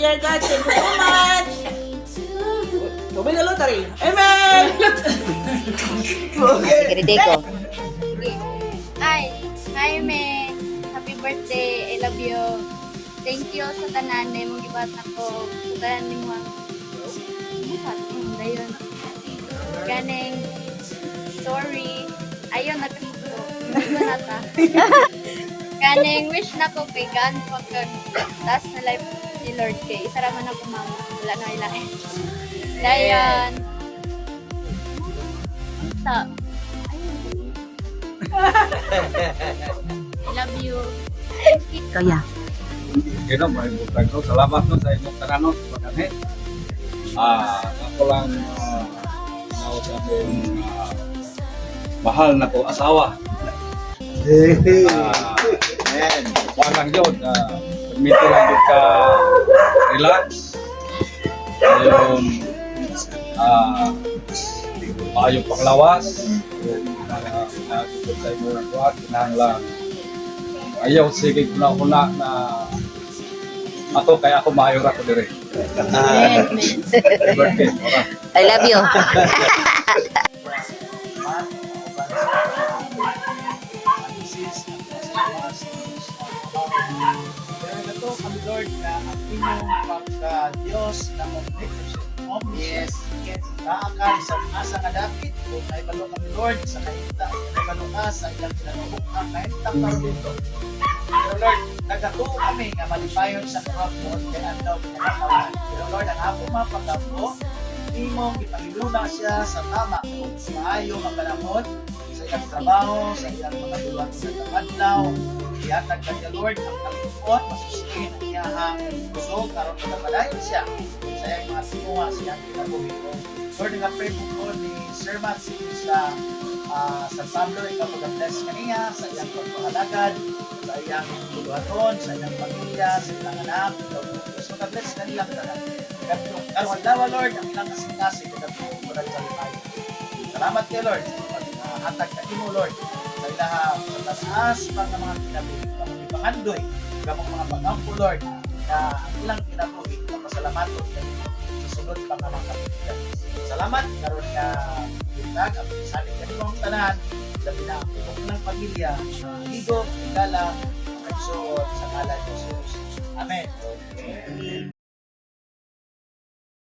dear God. Thank you so much. Tubig na lottery. Amen! Okay. Sige, ko. Hi, May. Happy birthday. I love you. Thank you sa tanan na mong gibat ako. Sa tanan ni mo ang buhat. Dayon. Ganing. Sorry. Ayun, nagkasuko. Hindi na ta. Ganing wish na ko kay God pagkag taas na life ni Lord kay isa raman ako mama. Wala na ilain. Dayon. Sa. I love you. Kaya. Kaya may butang ko. Salamat no sa inyong tanano sa pagkakit. Ako lang naw sa aking mahal na ko asawa. Parang yun, permito lang yun ka relax. Yung maayong panglawas. Nagigod sa inyo ng kuha, kinahanglan. Ayaw, sige kuna-kuna na ako, kaya ako maayor ako dire. Birthday, ora. I love you. Ito kami Lord na ang inyong pagka-Diyos na omniscient. Naakay sa asa nga dapit kung ay balo kami Lord sa kahita ay balo ka sa ilang kinanubok ka kahita karon dito. Pero Lord, nagatuo kami nga malipayon sa crop mo kay andaw kinakawan. Pero Lord, ang ako mapagdamo imong ipahiluna siya sa tama kung maayo ang panahon sa iyang trabaho, sa iyang mga duwan sa adlaw. Iyatag kanya Lord ang kalipot, masustain ang iyahang puso karon pagpadayon siya sa iyang mga tinguha sa iyang kinabuhi ko. Lord, nag-pray po ni Sir Matthew sa San Pablo, ikaw mag-bless kaniya sa iyang pagpahalagad, sa iyang buluhaton, sa iyang pamilya, sa iyang anak, ikaw mag-bless kanila talaga. Karong dawa Lord, ang ilang kasing-kasing nagatuong mo sa lipayo. Salamat kay Lord, pag-hatag ka mo Lord, sa ilang sa taas pang mga kinabuhi, mga ipangandoy, mga pagampo Lord, na ang ilang kinabuhi, napasalamat kayo sa sunod pang mga kapitilan. Salamat, karon nga buntag, ang salit ka nitong tanan, labi na ang ng pamilya, amigo, higala, sa ngalan ni Jesus. Amen.